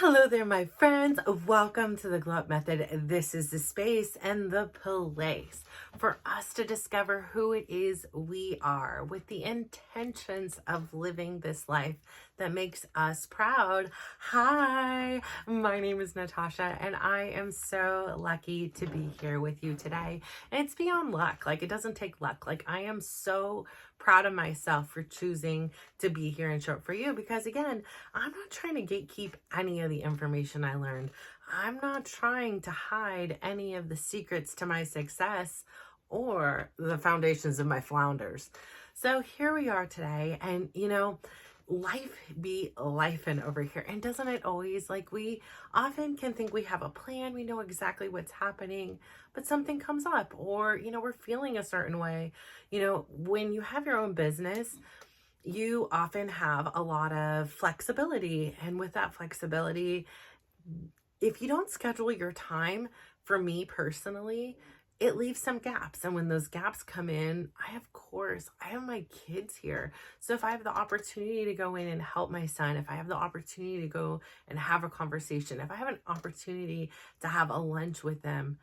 Hello there, my friends. Welcome to the Glow Up Method. This is the space and the place for us to discover who it is we are with the intentions of living this life that makes us proud. Hi, my name is Natasha, and I am so lucky to be here with you today. And it's beyond luck. Like, it doesn't take luck. Like, I am so proud of myself for choosing to be here and show up for you because, again, I'm not trying to gatekeep any of the information I learned. I'm not trying to hide any of the secrets to my success or the foundations of my flounders. So here we are today, and life be lifing over here. And doesn't it always? Like, we often can think we have a plan, we know exactly what's happening, but something comes up, or we're feeling a certain way. When you have your own business, you often have a lot of flexibility. And with that flexibility, if you don't schedule your time, for me personally, it leaves some gaps. And when those gaps come in, I have my kids here. So if I have the opportunity to go in and help my son, if I have the opportunity to go and have a conversation, if I have an opportunity to have a lunch with them,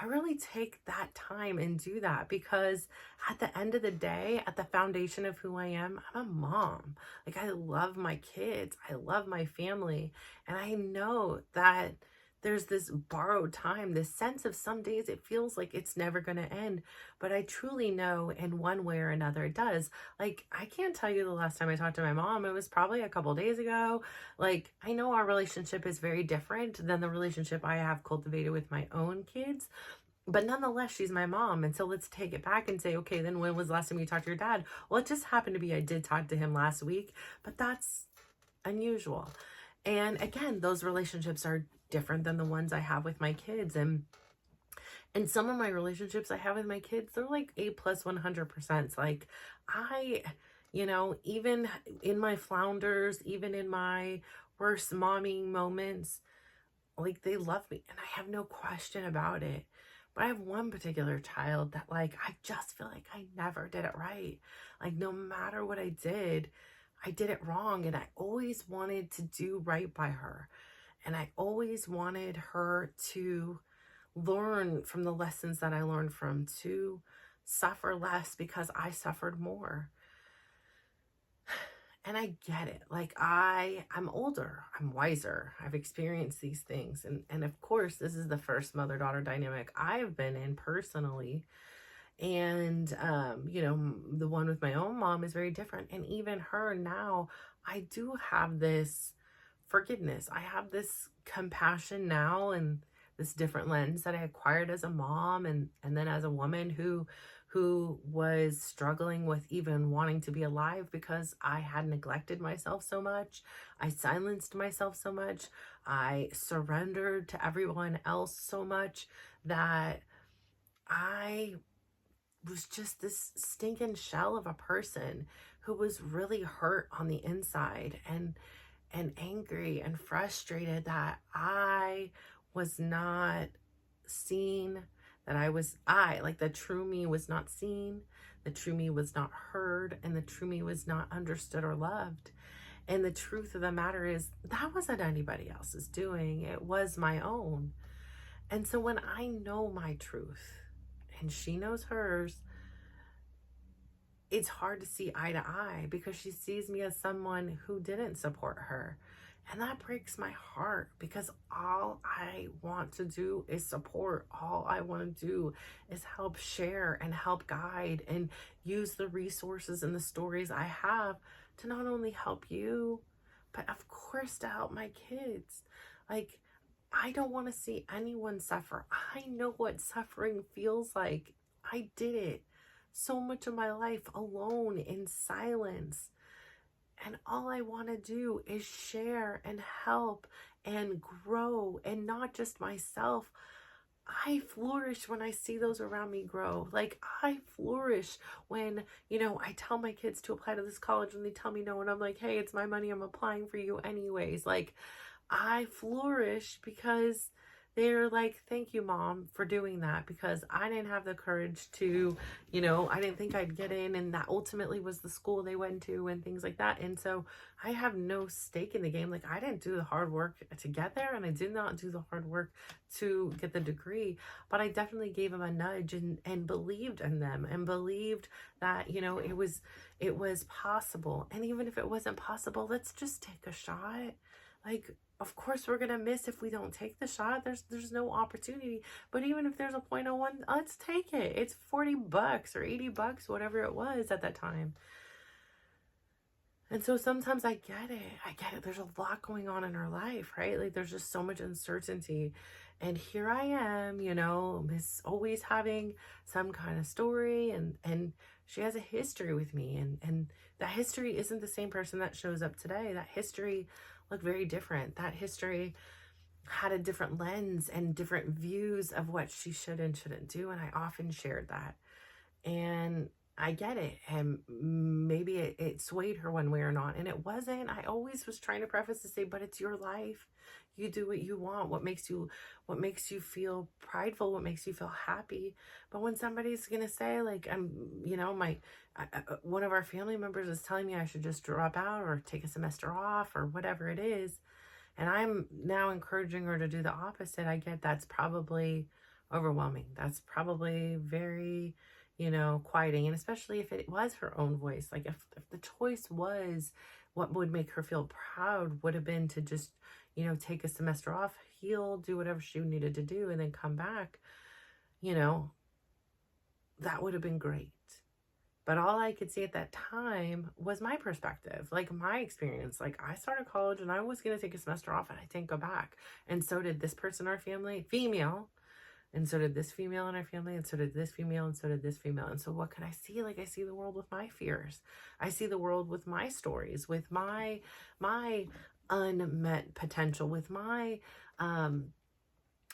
I really take that time and do that, because at the end of the day, at the foundation of who I am, I'm a mom. Like, I love my kids. I love my family. And I know that there's this borrowed time, this sense of some days it feels like it's never going to end. But I truly know in one way or another it does. Like, I can't tell you the last time I talked to my mom. It was probably a couple days ago. Like, I know our relationship is very different than the relationship I have cultivated with my own kids. But nonetheless, she's my mom. And so let's take it back and say, okay, then when was the last time you talked to your dad? Well, it just happened to be I did talk to him last week, but that's unusual. And again, those relationships are different than the ones I have with my kids. And some of my relationships I have with my kids, they're like A plus 100%. It's like, even in my flounders, even in my worst momming moments, like, they love me and I have no question about it. But I have one particular child that, like, I just feel like I never did it right. Like, no matter what I did it wrong. And I always wanted to do right by her. And I always wanted her to learn from the lessons that I learned from, to suffer less because I suffered more. And I get it. Like, I'm older, I'm wiser, I've experienced these things. And of course, this is the first mother-daughter dynamic I've been in personally. And, the one with my own mom is very different. And even her now, I do have this forgiveness. I have this compassion now, and this different lens that I acquired as a mom, and then as a woman who was struggling with even wanting to be alive because I had neglected myself so much. I silenced myself so much. I surrendered to everyone else so much that I was just this stinking shell of a person who was really hurt on the inside, and angry and frustrated that I was not seen, that like, the true me was not seen, the true me was not heard, and the true me was not understood or loved. And the truth of the matter is, that wasn't anybody else's doing. It was my own. And so when I know my truth and she knows hers, it's hard to see eye to eye, because she sees me as someone who didn't support her. And that breaks my heart, because all I want to do is support. All I want to do is help share and help guide and use the resources and the stories I have to not only help you, but of course to help my kids. Like, I don't want to see anyone suffer. I know what suffering feels like. I did it so much of my life alone in silence. And all I want to do is share and help and grow, and not just myself. I flourish when I see those around me grow. Like, I flourish when, I tell my kids to apply to this college and they tell me no, and I'm like, hey, it's my money, I'm applying for you anyways. Like, I flourish because they're like, thank you, Mom, for doing that, because I didn't have the courage to, I didn't think I'd get in. And that ultimately was the school they went to and things like that. And so I have no stake in the game. Like, I didn't do the hard work to get there, and I did not do the hard work to get the degree, but I definitely gave them a nudge, and believed in them, and believed that, it was possible. And even if it wasn't possible, let's just take a shot. Like, of course we're gonna miss if we don't take the shot. There's no opportunity. But even if there's a 0.01, let's take it. It's $40 or $80, whatever it was at that time. And so sometimes I get it. I get it. There's a lot going on in our life, right? Like, there's just so much uncertainty. And here I am, Miss always having some kind of story, and she has a history with me, and that history isn't the same person that shows up today. That history looked very different. That history had a different lens and different views of what she should and shouldn't do. And I often shared that. And I get it. And maybe it swayed her one way or not. And it wasn't. I always was trying to preface to say, but it's your life. You do what you want. What makes you feel prideful, what makes you feel happy. But when somebody's going to say, like, one of our family members is telling me I should just drop out or take a semester off or whatever it is, and I'm now encouraging her to do the opposite, I get that's probably overwhelming. That's probably very, quieting. And especially if it was her own voice, like if the choice was what would make her feel proud would have been to just, take a semester off, heal, do whatever she needed to do, and then come back, that would have been great. But all I could see at that time was my perspective, like my experience. Like, I started college and I was going to take a semester off and I didn't go back. And so did this person in our family, female. And so did this female in our family. And so did this female. And so did this female. And so what can I see? Like, I see the world with my fears. I see the world with my stories, with my unmet potential, with my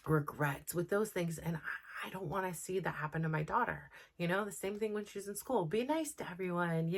regrets, with those things. And I don't want to see that happen to my daughter. The same thing when she's in school. Be nice to everyone,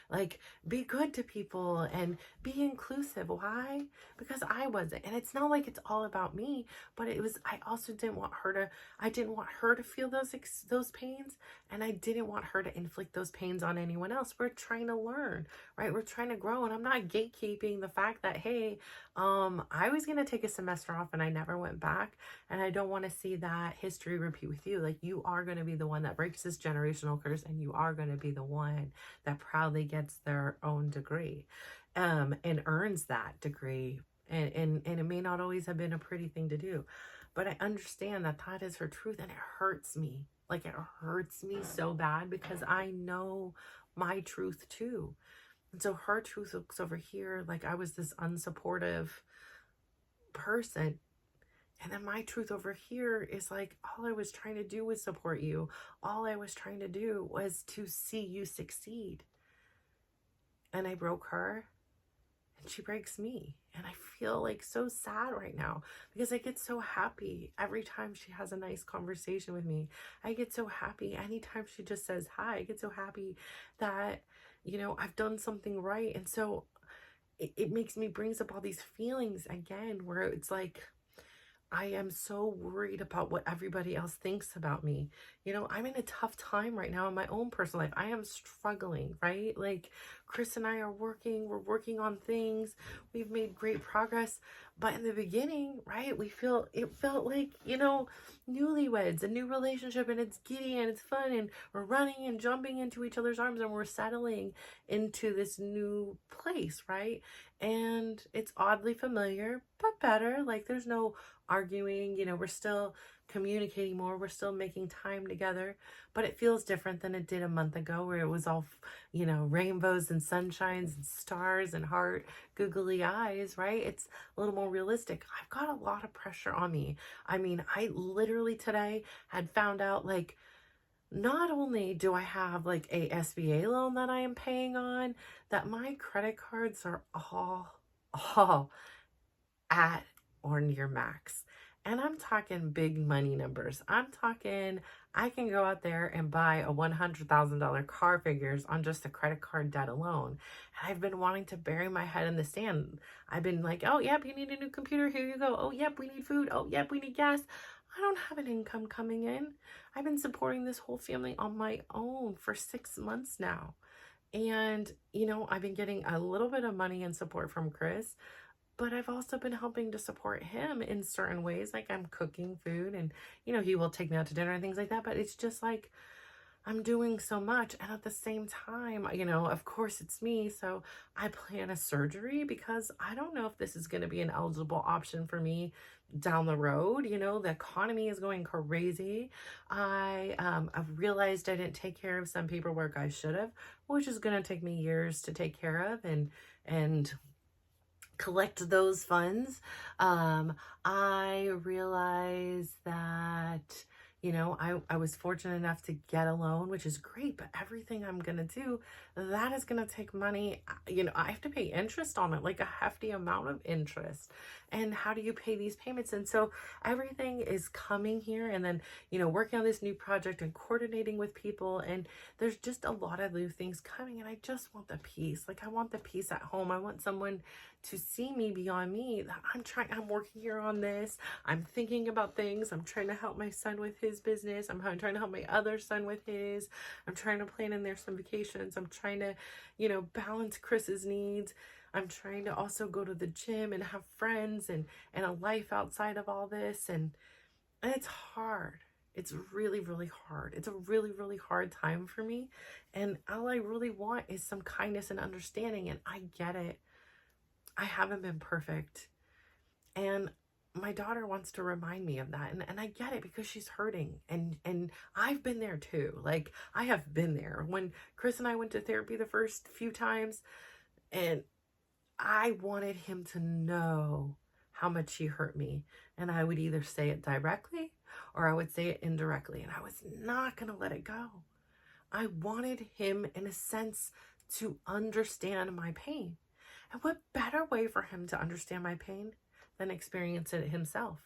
like, be good to people and be inclusive. Why? Because I wasn't. And it's not like it's all about me, but I also didn't want her to feel those pains. And I didn't want her to inflict those pains on anyone else. We're trying to learn, right? We're trying to grow. And I'm not gatekeeping the fact that, hey, I was going to take a semester off and I never went back. And I don't want to see that history repeat with you. Like, you are going to be the one that breaks this generational curse, and you are going to be the one that proudly gets their own degree, and earns that degree. And it may not always have been a pretty thing to do, but I understand that that is her truth, and it hurts me. Like, it hurts me so bad because I know my truth too. And so her truth looks over here like I was this unsupportive person. And then my truth over here is like, all I was trying to do was support you. All I was trying to do was to see you succeed. And I broke her, and she breaks me. And I feel like so sad right now because I get so happy every time she has a nice conversation with me. I get so happy anytime she just says hi. I get so happy that, I've done something right. And so it brings up all these feelings again where it's like, I am so worried about what everybody else thinks about me. I'm in a tough time right now in my own personal life. I am struggling, right? Like, Chris and I are we're working on things. We've made great progress. But in the beginning, right, it felt like, newlyweds, a new relationship, and it's giddy and it's fun, and we're running and jumping into each other's arms, and we're settling into this new place, right? And it's oddly familiar, but better. Like, there's no arguing, we're still communicating more, we're still making time together, but it feels different than it did a month ago where it was all, rainbows and sunshines and stars and heart googly eyes, right? It's a little more realistic. I've got a lot of pressure on me. I mean, I literally today had found out, like, not only do I have like a SBA loan that I am paying on, that my credit cards are all at or near max. And I'm talking big money numbers. I'm talking, I can go out there and buy a $100,000 car figures on just a credit card debt alone. And I've been wanting to bury my head in the sand. I've been like, oh, yep, you need a new computer. Here you go. Oh, yep, we need food. Oh, yep, we need gas. I don't have an income coming in. I've been supporting this whole family on my own for 6 months now. And, I've been getting a little bit of money and support from Chris, but I've also been helping to support him in certain ways. Like I'm cooking food and, he will take me out to dinner and things like that. But it's just like I'm doing so much. And at the same time, of course it's me. So I plan a surgery because I don't know if this is going to be an eligible option for me down the road. The economy is going crazy. I've realized I didn't take care of some paperwork I should have, which is going to take me years to take care of and collect those funds. I realized that, I was fortunate enough to get a loan, which is great, but everything I'm going to do, that is going to take money. I have to pay interest on it, like a hefty amount of interest. And how do you pay these payments? And so everything is coming here, and then, working on this new project and coordinating with people. And there's just a lot of new things coming. And I just want the peace. Like I want the peace at home. I want someone to see me beyond me, that I'm working here on this. I'm thinking about things. I'm trying to help my son with his business. I'm trying to help my other son with his. I'm trying to plan in there some vacations. I'm trying to, balance Chris's needs. I'm trying to also go to the gym and have friends and a life outside of all this. And it's hard. It's really, really hard. It's a really, really hard time for me. And all I really want is some kindness and understanding. And I get it. I haven't been perfect. And my daughter wants to remind me of that. And I get it because she's hurting. And I've been there too. Like I have been there. When Chris and I went to therapy the first few times, and I wanted him to know how much he hurt me. And I would either say it directly or I would say it indirectly. And I was not going to let it go. I wanted him, in a sense, to understand my pain. And what better way for him to understand my pain than experience it himself?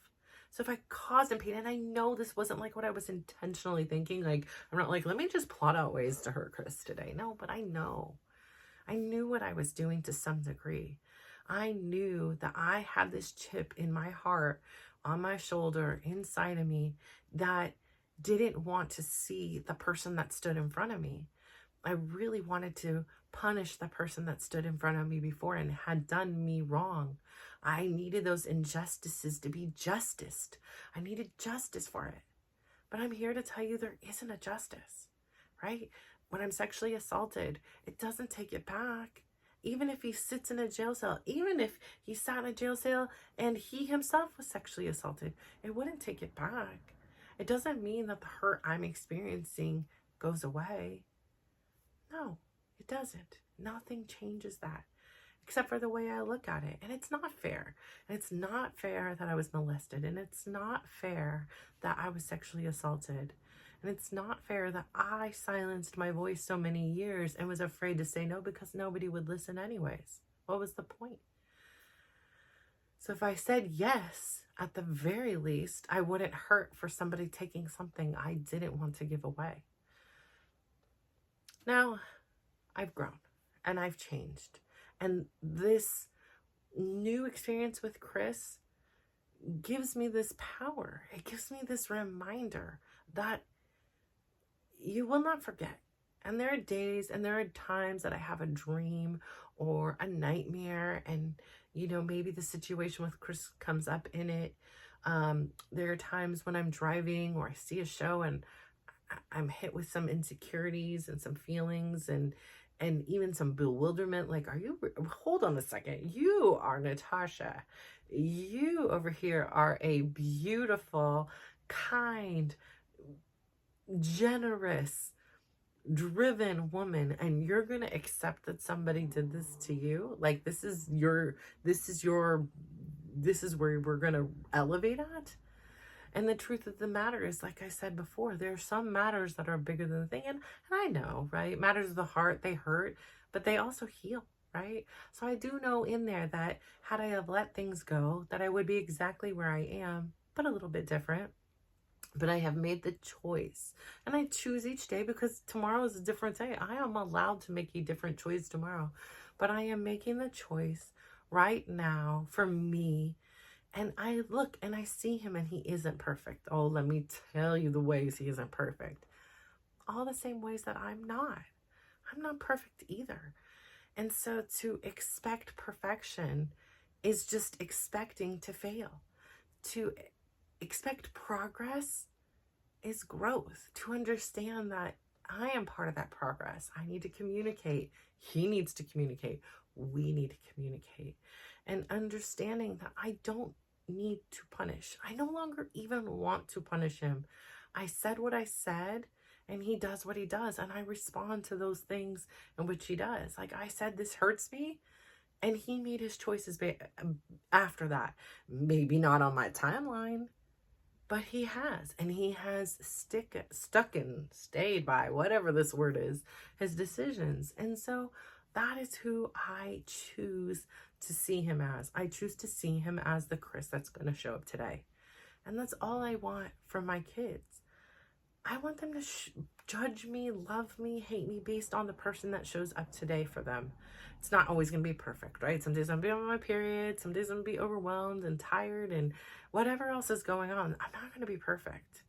So if I caused him pain, and I know this wasn't like what I was intentionally thinking, like, I'm not like, let me just plot out ways to hurt Chris today. No, but I knew what I was doing to some degree. I knew that I had this chip in my heart, on my shoulder, inside of me, that didn't want to see the person that stood in front of me. I really wanted to punish the person that stood in front of me before and had done me wrong. I needed those injustices to be justiced. I needed justice for it. But I'm here to tell you there isn't a justice, right? When I'm sexually assaulted, it doesn't take it back. Even if he sits in a jail cell, even if he sat in a jail cell and he himself was sexually assaulted, it wouldn't take it back. It doesn't mean that the hurt I'm experiencing goes away. No, it doesn't. Nothing changes that, except for the way I look at it. And it's not fair. And it's not fair that I was molested. And it's not fair that I was sexually assaulted. And it's not fair that I silenced my voice so many years and was afraid to say no because nobody would listen anyways. What was the point? So if I said yes, at the very least, I wouldn't hurt for somebody taking something I didn't want to give away. Now, I've grown and I've changed. And this new experience with Chris gives me this power. It gives me this reminder that you will not forget. And there are days and there are times that I have a dream or a nightmare, and maybe the situation with Chris comes up in it. There are times when I'm driving or I see a show and I'm hit with some insecurities and some feelings and even some bewilderment. Like, hold on a second. You are Natasha. You over here are a beautiful, kind, generous, driven woman, and you're going to accept that somebody did this to you? Like, this is where we're going to elevate at? And the truth of the matter is, like I said before, there are some matters that are bigger than the thing. And I know, right? Matters of the heart, they hurt, but they also heal, right? So I do know in there that had I have let things go, that I would be exactly where I am but a little bit different. But I have made the choice, and I choose each day because tomorrow is a different day. I am allowed to make a different choice tomorrow, but I am making the choice right now for me. And I look and I see him and he isn't perfect. Oh, let me tell you the ways he isn't perfect. All the same ways that I'm not. I'm not perfect either. And so to expect perfection is just expecting to fail. To expect progress is growth. To understand that I am part of that progress. I need to communicate. He needs to communicate. We need to communicate. And understanding that I don't need to punish. I no longer even want to punish him. I said what I said, and he does what he does, and I respond to those things in which he does. Like I said, this hurts me, and he made his choices after that. Maybe not on my timeline, but he has, and he has stuck and stayed by, whatever this word is, his decisions. And so that is who I choose to see him as. I choose to see him as the Chris that's going to show up today. And that's all I want from my kids. I want them to judge me, love me, hate me based on the person that shows up today for them. It's not always going to be perfect, right? Some days I'm going to be on my period. Some days I'm going to be overwhelmed and tired and whatever else is going on. I'm not going to be perfect,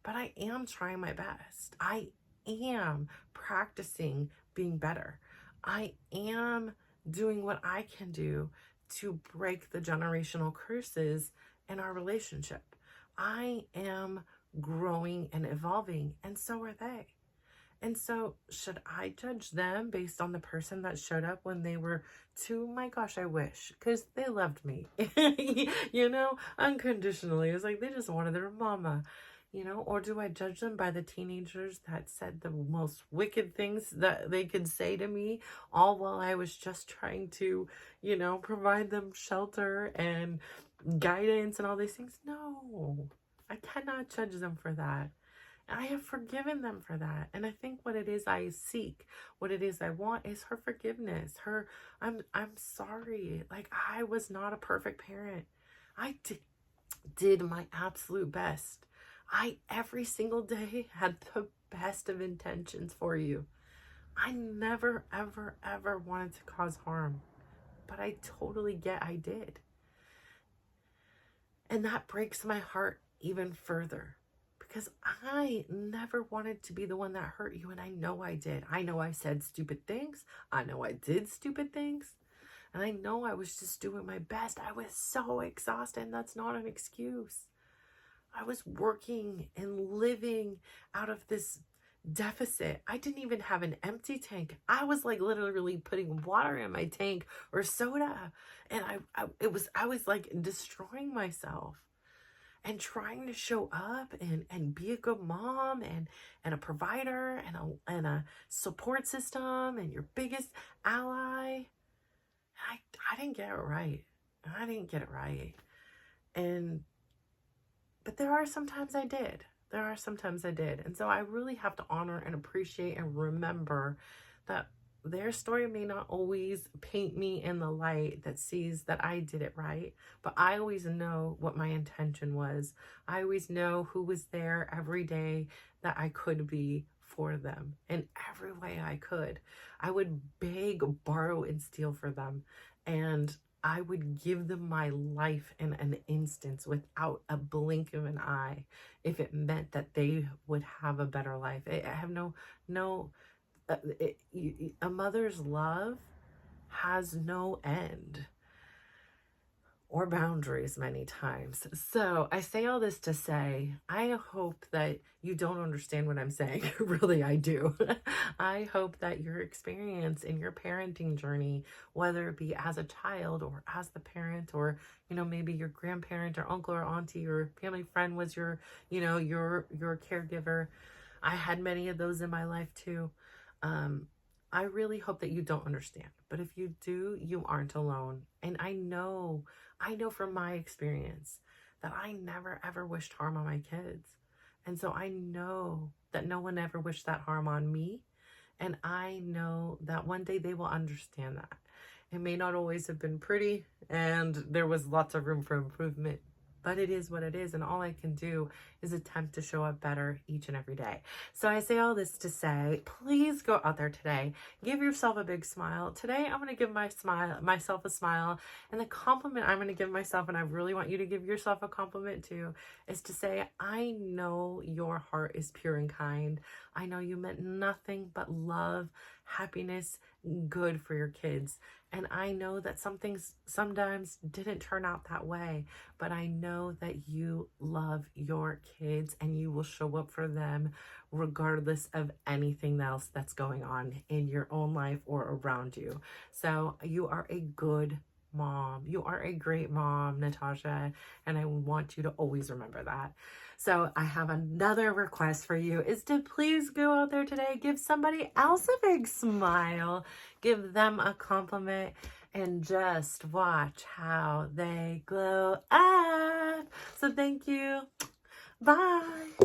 but I am trying my best. I am practicing being better. I am doing what I can do to break the generational curses in our relationship. I am growing and evolving, and so are they. And so should I judge them based on the person that showed up when they were 2? My gosh, I wish, because they loved me, unconditionally. It was like they just wanted their mama, or do I judge them by the teenagers that said the most wicked things that they could say to me, all while I was just trying to, provide them shelter and guidance and all these things? No, I cannot judge them for that. And I have forgiven them for that. And I think what it is I seek, what it is I want is her forgiveness. I'm sorry. Like, I was not a perfect parent. I did my absolute best. I, every single day, had the best of intentions for you. I never, ever, ever wanted to cause harm. But I totally get I did. And that breaks my heart even further. Because I never wanted to be the one that hurt you, and I know I did. I know I said stupid things. I know I did stupid things. And I know I was just doing my best. I was so exhausted, and that's not an excuse. I was working and living out of this deficit. I didn't even have an empty tank. I was like literally putting water in my tank or soda. And I was like destroying myself. And trying to show up and be a good mom and a provider and a support system and your biggest ally. I didn't get it right. I didn't get it right. But there are sometimes I did. And so I really have to honor and appreciate and remember that their story may not always paint me in the light that sees that I did it right, but I always know what my intention was. I always know who was there every day that I could be for them in every way I could. I would beg, borrow, and steal for them. And I would give them my life in an instance without a blink of an eye if it meant that they would have a better life. I have a mother's love has no end or boundaries many times. So I say all this to say, I hope that you don't understand what I'm saying. Really, I do. I hope that your experience in your parenting journey, whether it be as a child or as the parent, or, maybe your grandparent or uncle or auntie or family friend was your caregiver. I had many of those in my life too. I really hope that you don't understand, but if you do, you aren't alone. And I know from my experience that I never ever wished harm on my kids. And so I know that no one ever wished that harm on me. And I know that one day they will understand that. It may not always have been pretty, and there was lots of room for improvement, but it is what it is. And all I can do is attempt to show up better each and every day. So I say all this to say, please go out there today. Give yourself a big smile. Today, I'm going to give myself a smile. And the compliment I'm going to give myself, and I really want you to give yourself a compliment too, is to say, I know your heart is pure and kind. I know you meant nothing but love, happiness, good for your kids. And I know that some things sometimes didn't turn out that way, but I know that you love your kids and you will show up for them regardless of anything else that's going on in your own life or around you. So you are a good mom. You are a great mom, Natasha, and I want you to always remember that. So I have another request for you is to please go out there today, give somebody else a big smile, give them a compliment, and just watch how they glow up. So thank you. Bye.